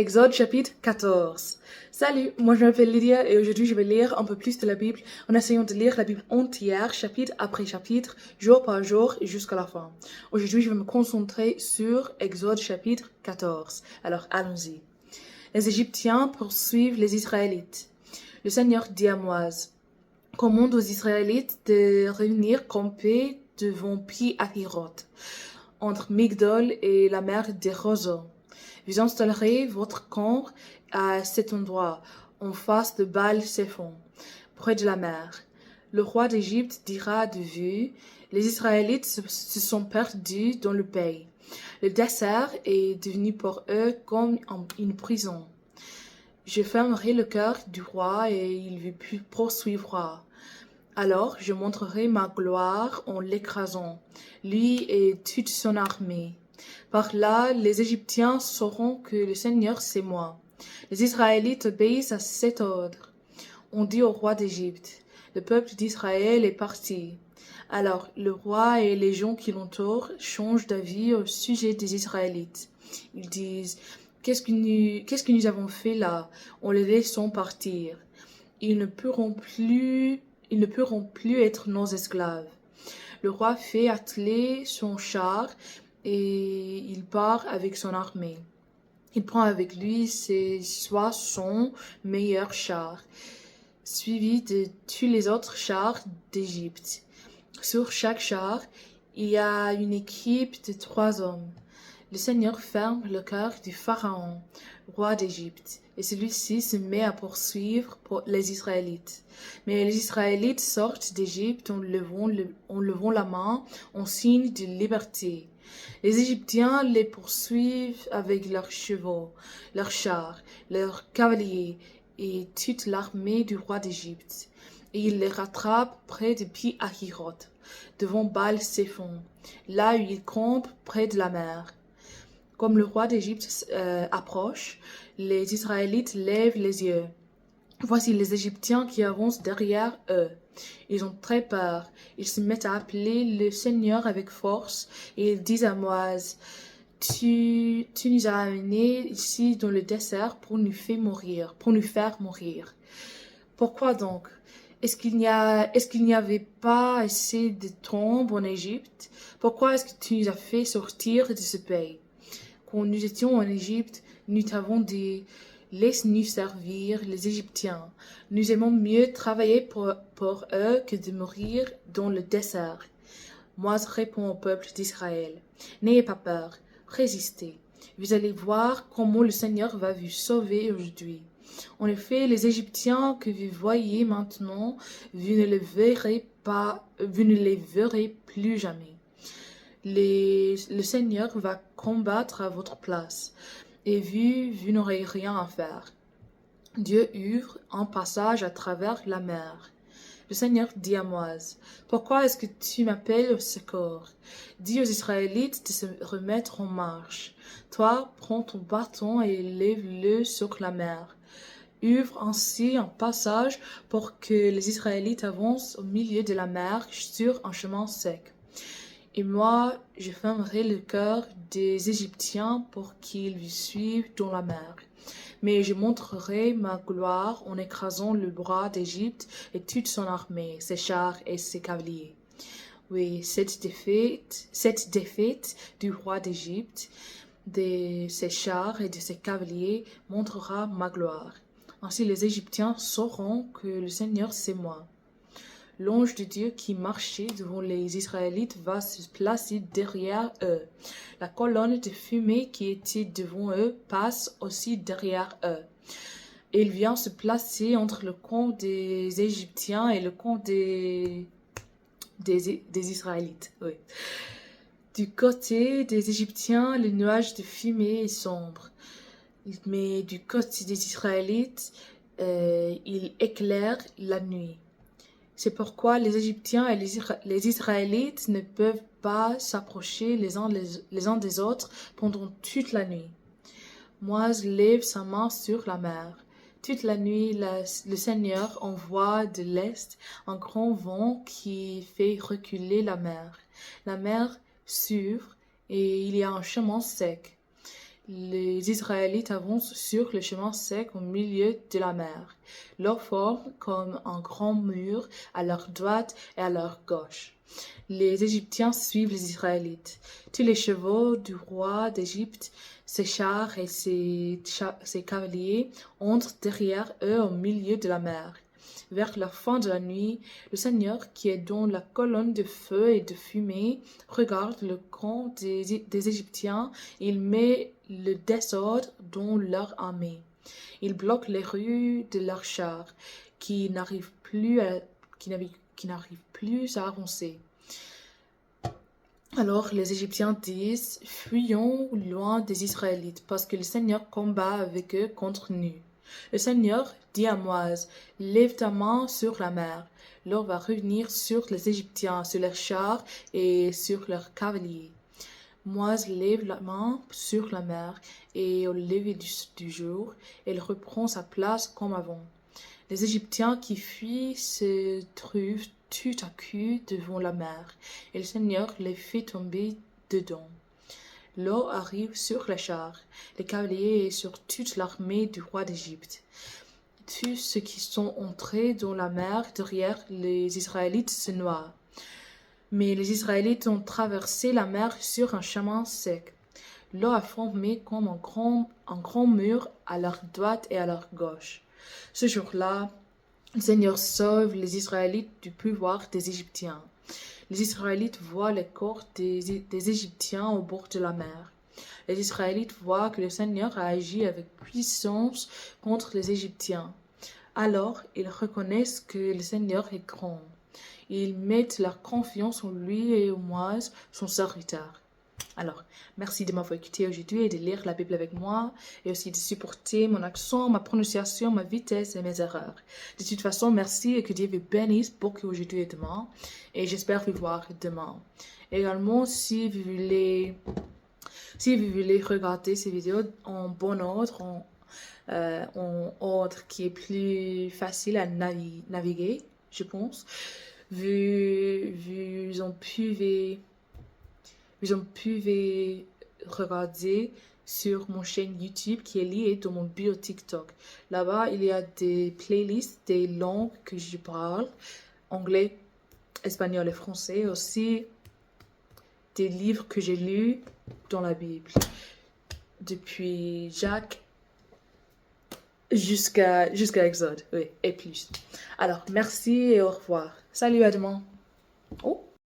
Exode chapitre 14. Salut, moi je m'appelle Lydia et aujourd'hui je vais lire un peu plus de la Bible en essayant de lire la Bible entière, chapitre après chapitre, jour par jour et jusqu'à la fin. Aujourd'hui je vais me concentrer sur Exode chapitre 14. Alors allons-y. Les Égyptiens poursuivent les Israélites. Le Seigneur dit à Moïse, commande aux Israélites de revenir camper devant Pi-Hahiroth, entre Migdol et la mer des Roseaux. Vous installerez votre camp à cet endroit, en face de Baal-Séphon, près de la mer. Le roi d'Égypte dira de vous, les Israélites se sont perdus dans le pays. Le désert est devenu pour eux comme une prison. Je fermerai le cœur du roi et il vous poursuivra. Alors je montrerai ma gloire en l'écrasant, lui et toute son armée. Par là, les Égyptiens sauront que le Seigneur c'est moi. Les Israélites obéissent à cet ordre. On dit au roi d'Égypte, le peuple d'Israël est parti. Alors le roi et les gens qui l'entourent changent d'avis au sujet des Israélites. Ils disent, qu'est-ce que nous avons fait là en les laissant partir? Ils ne pourront plus être nos esclaves. Le roi fait atteler son char et il part avec son armée. Il prend avec lui son meilleur char, suivi de tous les autres chars d'Égypte. Sur chaque char, il y a une équipe de 3 hommes. Le Seigneur ferme le cœur du Pharaon, roi d'Égypte, et celui-ci se met à poursuivre les Israélites. Mais les Israélites sortent d'Égypte en levant la main en signe de liberté. Les Égyptiens les poursuivent avec leurs chevaux, leurs chars, leurs cavaliers et toute l'armée du roi d'Égypte. Et ils les rattrapent près de Pi-Hahiroth, devant Baal-Séphon, là où ils campent près de la mer. Comme le roi d'Égypte approche, les Israélites lèvent les yeux. Voici les Égyptiens qui avancent derrière eux. Ils ont très peur. Ils se mettent à appeler le Seigneur avec force et ils disent à Moïse, tu nous as amenés ici dans le désert pour nous faire mourir. Pourquoi donc? Est-ce qu'il n'y avait pas assez de tombes en Égypte? Pourquoi est-ce que tu nous as fait sortir de ce pays? Quand nous étions en Égypte, nous t'avons dit, laisse-nous servir les Égyptiens. Nous aimons mieux travailler pour eux que de mourir dans le désert. Moïse répond au peuple d'Israël, n'ayez pas peur, résistez. Vous allez voir comment le Seigneur va vous sauver aujourd'hui. En effet, les Égyptiens que vous voyez maintenant, vous ne les verrez plus jamais. Le Seigneur va combattre à votre place, et vous n'aurez rien à faire. Dieu ouvre un passage à travers la mer. Le Seigneur dit à Moïse, pourquoi est-ce que tu m'appelles au secours? Dis aux Israélites de se remettre en marche. Toi, prends ton bâton et lève-le sur la mer. Ouvre ainsi un passage pour que les Israélites avancent au milieu de la mer sur un chemin sec. Et moi, je fermerai le cœur des Égyptiens pour qu'ils vous suivent dans la mer. Mais je montrerai ma gloire en écrasant le roi d'Égypte et toute son armée, ses chars et ses cavaliers. Oui, cette défaite du roi d'Égypte, de ses chars et de ses cavaliers montrera ma gloire. Ainsi les Égyptiens sauront que le Seigneur c'est moi. L'ange de Dieu qui marchait devant les Israélites va se placer derrière eux. La colonne de fumée qui était devant eux passe aussi derrière eux. Et il vient se placer entre le camp des Égyptiens et le camp des Israélites. Oui. Du côté des Égyptiens, le nuage de fumée est sombre. Mais du côté des Israélites, il éclaire la nuit. C'est pourquoi les Égyptiens et les Israélites ne peuvent pas s'approcher les uns des autres pendant toute la nuit. Moïse lève sa main sur la mer. Toute la nuit, le Seigneur envoie de l'est un grand vent qui fait reculer la mer. La mer s'ouvre et il y a un chemin sec. les Israélites avancent sur le chemin sec au milieu de la mer. Leur forme comme un grand mur à leur droite et à leur gauche. Les Égyptiens suivent les Israélites. Tous les chevaux du roi d'Égypte, ses chars et ses cavaliers entrent derrière eux au milieu de la mer. Vers la fin de la nuit, le Seigneur, qui est dans la colonne de feu et de fumée, regarde le camp des Égyptiens et il met le désordre dans leur armée. Il bloque les rues de leurs chars, qui n'arrivent plus à avancer. Alors les Égyptiens disent, fuyons loin des Israélites, parce que le Seigneur combat avec eux contre nous. Le Seigneur dit à Moïse, lève ta main sur la mer. L'eau va revenir sur les Égyptiens, sur leurs chars et sur leurs cavaliers. Moïse lève la main sur la mer et au lever du jour, elle reprend sa place comme avant. Les Égyptiens qui fuient se trouvent tout à coup devant la mer, et le Seigneur les fait tomber dedans. L'eau arrive sur les chars, les cavaliers et sur toute l'armée du roi d'Égypte. Tous ceux qui sont entrés dans la mer derrière les Israélites se noient. Mais les Israélites ont traversé la mer sur un chemin sec. L'eau a formé comme un grand mur à leur droite et à leur gauche. Ce jour-là, le Seigneur sauve les Israélites du pouvoir des Égyptiens. Les Israélites voient les corps des Égyptiens au bord de la mer. Les Israélites voient que le Seigneur a agi avec puissance contre les Égyptiens. Alors, ils reconnaissent que le Seigneur est grand. Ils mettent leur confiance en lui et en Moïse, son serviteur. Alors, merci de m'avoir écouté aujourd'hui et de lire la Bible avec moi et aussi de supporter mon accent, ma prononciation, ma vitesse et mes erreurs. De toute façon, merci et que Dieu vous bénisse beaucoup aujourd'hui et demain. Et j'espère vous voir demain. Également, si vous voulez regarder ces vidéos en bon ordre, en ordre qui est plus facile à naviguer, je pense, vous en pouvez regarder sur mon chaîne YouTube qui est liée dans mon bio TikTok. Là-bas, il y a des playlists des langues que je parle, anglais, espagnol et français, aussi des livres que j'ai lus dans la Bible, depuis Jacques jusqu'à Exode, oui, et plus. Alors, merci et au revoir. Salut, à demain.